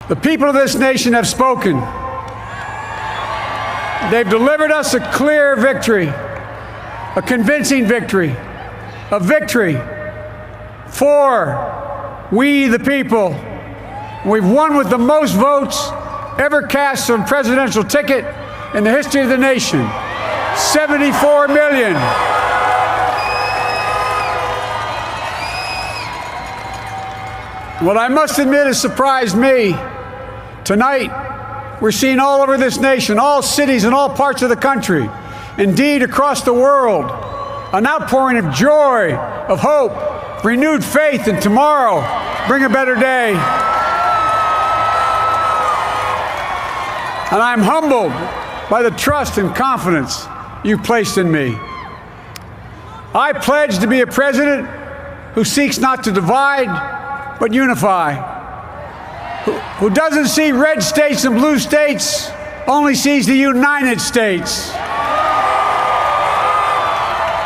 The people of this nation have spoken. They've delivered us a clear victory, a convincing victory, a victory for we the people. We've won with the most votes ever cast on a presidential ticket in the history of the nation. 74 million. What I must admit has surprised me. Tonight, we're seeing all over this nation, all cities and all parts of the country, indeed across the world, an outpouring of joy, of hope, renewed faith in tomorrow, bring a better day. And I'm humbled by the trust and confidence you've placed in me. I pledge to be a president who seeks not to divide, but unify. Who doesn't see red states and blue states, only sees the United States.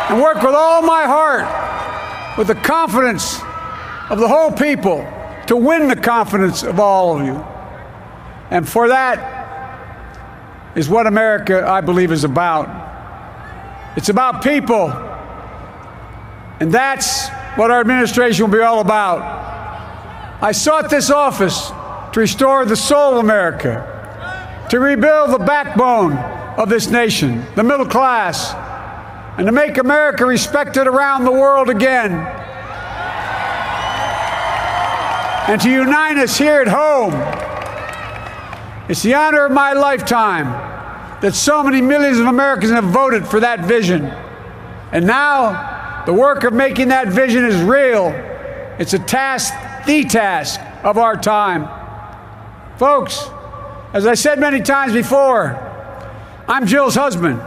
And work with all my heart, with the confidence of the whole people, to win the confidence of all of you. And for that is what America, I believe, is about. It's about people. And that's what our administration will be all about. I sought this office to restore the soul of America, to rebuild the backbone of this nation, the middle class, and to make America respected around the world again, and to unite us here at home. It's the honor of my lifetime that so many millions of Americans have voted for that vision. And now, the work of making that vision is real. It's a task, the task of our time. Folks, as I said many times before, I'm Jill's husband.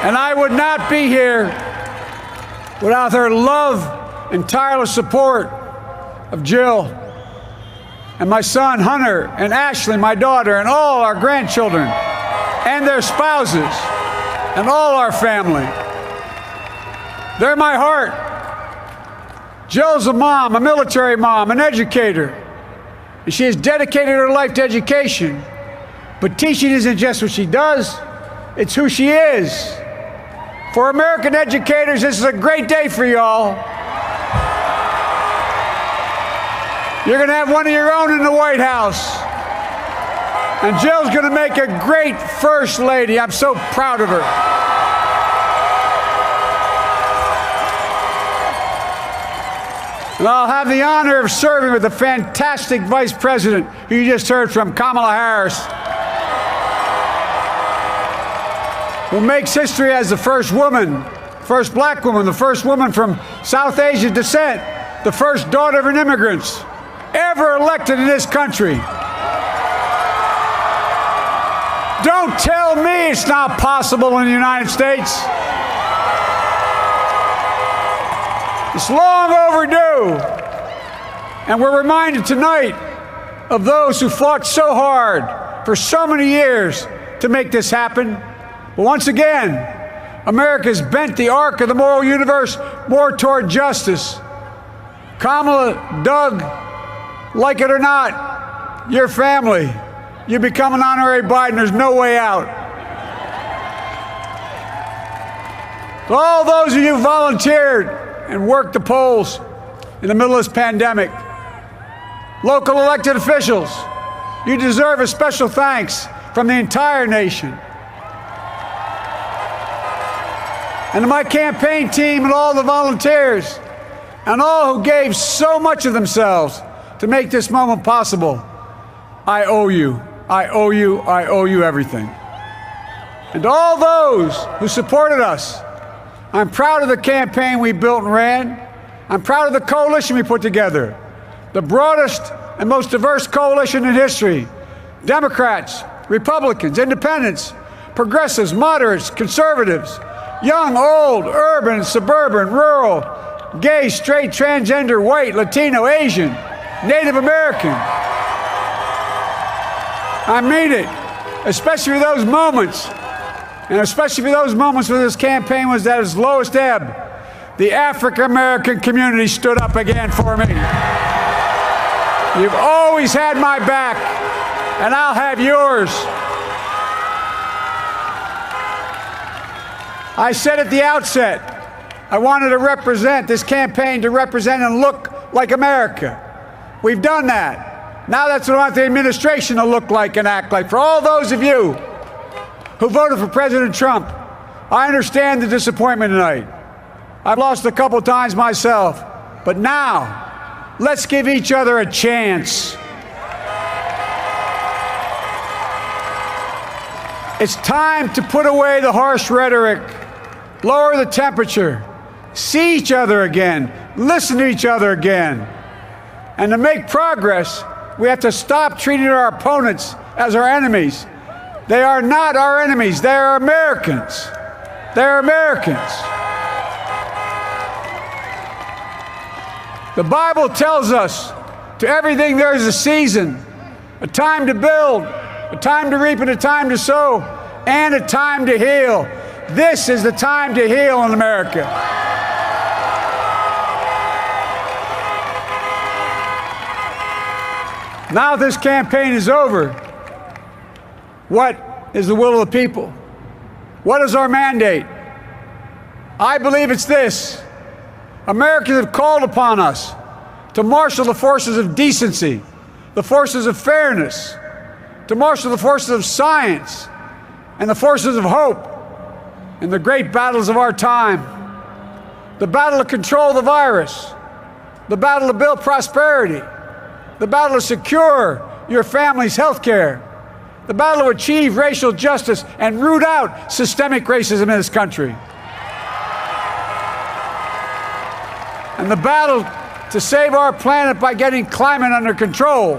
And I would not be here without her love and tireless support of Jill and my son Hunter and Ashley, my daughter, and all our grandchildren and their spouses and all our family. They're my heart. Jill's a mom, a military mom, an educator. And she has dedicated her life to education. But teaching isn't just what she does, it's who she is. For American educators, this is a great day for y'all. You're going to have one of your own in the White House. And Jill's going to make a great First Lady. I'm so proud of her. And I'll have the honor of serving with the fantastic Vice President who you just heard from, Kamala Harris, who makes history as the first woman, first black woman, the first woman from South Asian descent, the first daughter of an immigrant ever elected in this country. Don't tell me it's not possible in the United States. It's long overdue. And we're reminded tonight of those who fought so hard for so many years to make this happen. But once again, America's bent the arc of the moral universe more toward justice. Kamala, Doug, like it or not, your family, you become an honorary Biden. There's no way out. To all those of you who volunteered and worked the polls in the middle of this pandemic, local elected officials, you deserve a special thanks from the entire nation. And to my campaign team and all the volunteers and all who gave so much of themselves to make this moment possible, I owe you. I owe you. I owe you everything. And to all those who supported us, I'm proud of the campaign we built and ran. I'm proud of the coalition we put together, the broadest and most diverse coalition in history. Democrats, Republicans, independents, progressives, moderates, conservatives, young, old, urban, suburban, rural, gay, straight, transgender, white, Latino, Asian, Native American. I mean it, especially for those moments, and especially for those moments when this campaign was at its lowest ebb. The African American community stood up again for me. You've always had my back, and I'll have yours. I said at the outset, I wanted to represent this campaign to represent and look like America. We've done that. Now that's what I want the administration to look like and act like. For all those of you who voted for President Trump, I understand the disappointment tonight. I've lost a couple times myself, but now let's give each other a chance. It's time to put away the harsh rhetoric, lower the temperature, see each other again, listen to each other again. And to make progress, we have to stop treating our opponents as our enemies. They are not our enemies. They are Americans. They're Americans. The Bible tells us to everything there is a season, a time to build, a time to reap and a time to sow, and a time to heal. This is the time to heal in America. Now this campaign is over. What is the will of the people? What is our mandate? I believe it's this. Americans have called upon us to marshal the forces of decency, the forces of fairness, to marshal the forces of science and the forces of hope in the great battles of our time. The battle to control the virus, the battle to build prosperity, the battle to secure your family's health care, the battle to achieve racial justice and root out systemic racism in this country, and the battle to save our planet by getting climate under control,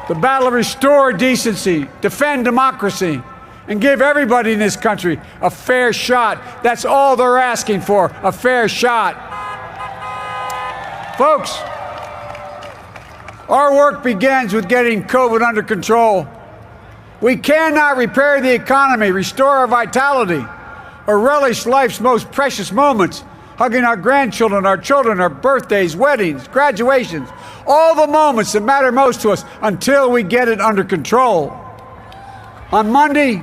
the battle to restore decency, defend democracy, and give everybody in this country a fair shot. That's all they're asking for, a fair shot. Folks, our work begins with getting COVID under control. We cannot repair the economy, restore our vitality, or relish life's most precious moments, hugging our grandchildren, our children, our birthdays, weddings, graduations, all the moments that matter most to us until we get it under control. On Monday,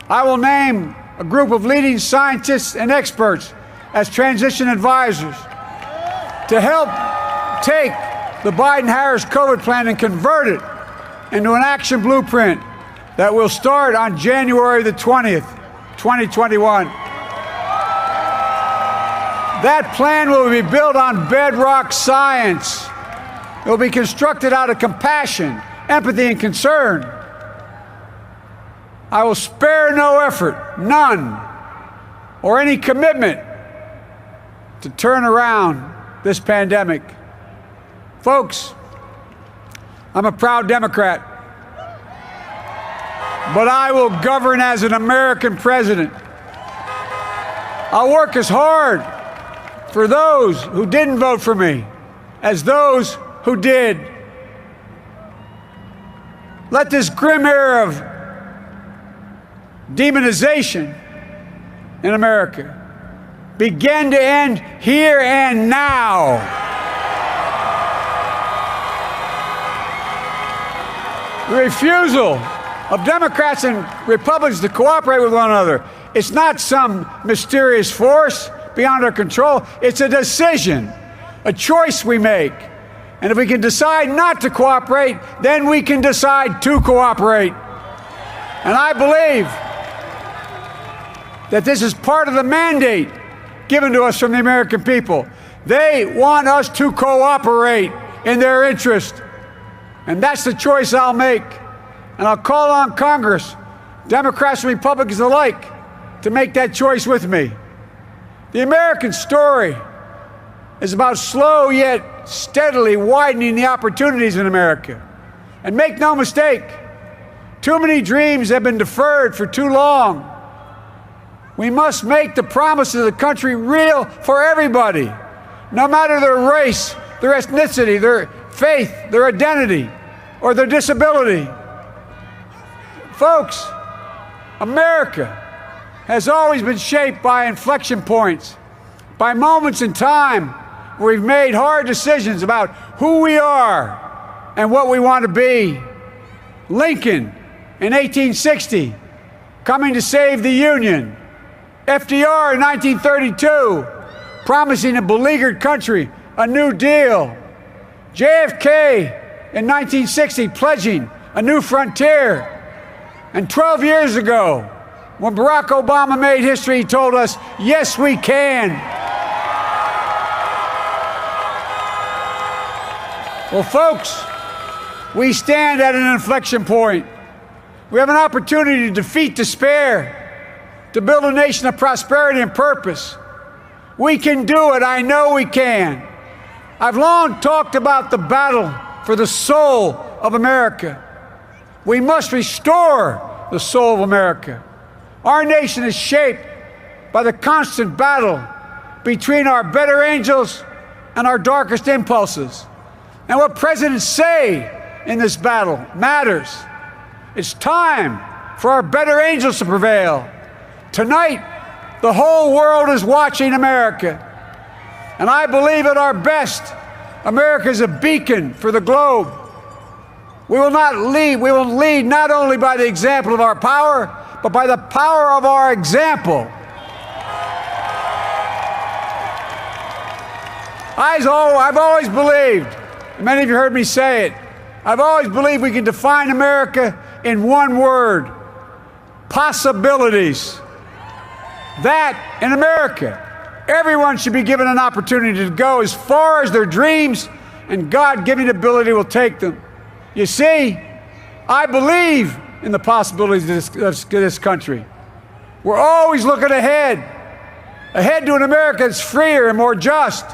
I will name a group of leading scientists and experts as transition advisors to help take the Biden-Harris COVID plan and convert it into an action blueprint that will start on January the 20th, 2021. That plan will be built on bedrock science. It will be constructed out of compassion, empathy, and concern. I will spare no effort, none, or any commitment to turn around this pandemic. Folks, I'm a proud Democrat, but I will govern as an American president. I'll work as hard for those who didn't vote for me as those who did. Let this grim era of demonization in America begin to end here and now. The refusal of Democrats and Republicans to cooperate with one another, it's not some mysterious force beyond our control. It's a decision, a choice we make. And if we can decide not to cooperate, then we can decide to cooperate. And I believe that this is part of the mandate given to us from the American people. They want us to cooperate in their interest. And that's the choice I'll make. And I'll call on Congress, Democrats and Republicans alike, to make that choice with me. The American story is about slow yet steadily widening the opportunities in America. And make no mistake, too many dreams have been deferred for too long. We must make the promises of the country real for everybody, no matter their race, their ethnicity, their faith, their identity, or their disability. Folks, America has always been shaped by inflection points, by moments in time where we've made hard decisions about who we are and what we want to be. Lincoln in 1860, coming to save the Union. FDR in 1932, promising a beleaguered country a new deal. JFK in 1960, pledging a new frontier. And 12 years ago, when Barack Obama made history, he told us, yes, we can. Well, folks, we stand at an inflection point. We have an opportunity to defeat despair, to build a nation of prosperity and purpose. We can do it. I know we can. I've long talked about the battle for the soul of America. We must restore the soul of America. Our nation is shaped by the constant battle between our better angels and our darkest impulses. And what presidents say in this battle matters. It's time for our better angels to prevail. Tonight, the whole world is watching America. And I believe at our best, America is a beacon for the globe. We will lead not only by the example of our power, but by the power of our example. I've always believed, and many of you heard me say it, I've always believed we can define America in one word: possibilities. That in America, everyone should be given an opportunity to go as far as their dreams and God-given ability will take them. You see, I believe in the possibilities of this country. We're always looking ahead to an America that's freer and more just,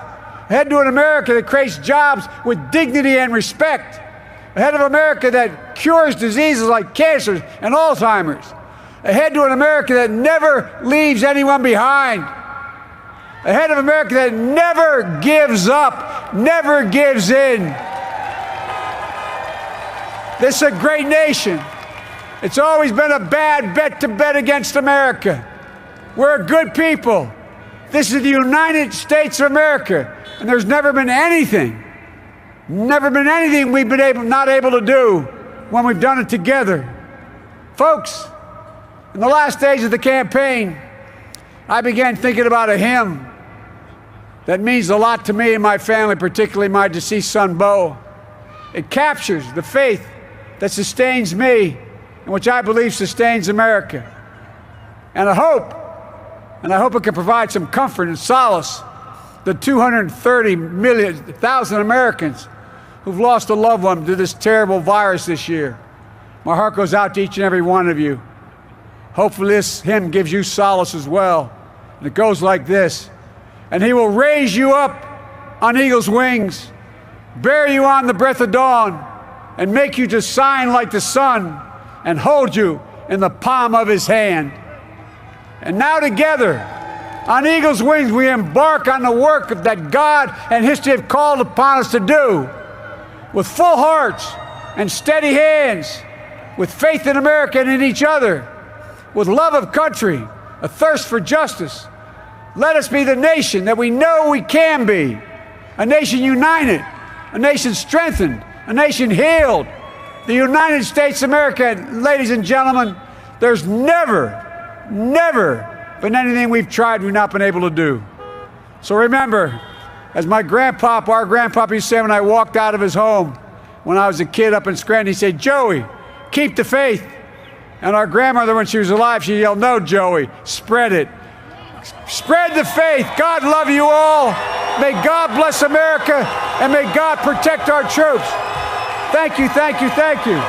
ahead to an America that creates jobs with dignity and respect, ahead of America that cures diseases like cancer and Alzheimer's, ahead to an America that never leaves anyone behind, ahead of America that never gives up, never gives in. This is a great nation. It's always been a bad bet to bet against America. We're a good people. This is the United States of America, and there's never been anything we've been not able to do when we've done it together. Folks, in the last days of the campaign, I began thinking about a hymn that means a lot to me and my family, particularly my deceased son, Bo. It captures the faith that sustains me and which I believe sustains America. And I hope it can provide some comfort and solace the 230,000 Americans who've lost a loved one to this terrible virus this year. My heart goes out to each and every one of you. Hopefully this hymn gives you solace as well. And it goes like this: and he will raise you up on eagle's wings, bear you on the breath of dawn, and make you to shine like the sun, and hold you in the palm of his hand. And now together, on eagle's wings, we embark on the work that God and history have called upon us to do, with full hearts and steady hands, with faith in America and in each other, with love of country, a thirst for justice. Let us be the nation that we know we can be, a nation united, a nation strengthened, a nation healed. The United States of America, ladies and gentlemen, there's never been anything we've tried we've not been able to do. So remember, as our grandpapa used to say when I walked out of his home when I was a kid up in Scranton, he said, "Joey, keep the faith." And our grandmother, when she was alive, she yelled, "No, Joey, spread it. Spread the faith." God love you all. May God bless America, and may God protect our troops. Thank you, thank you, thank you.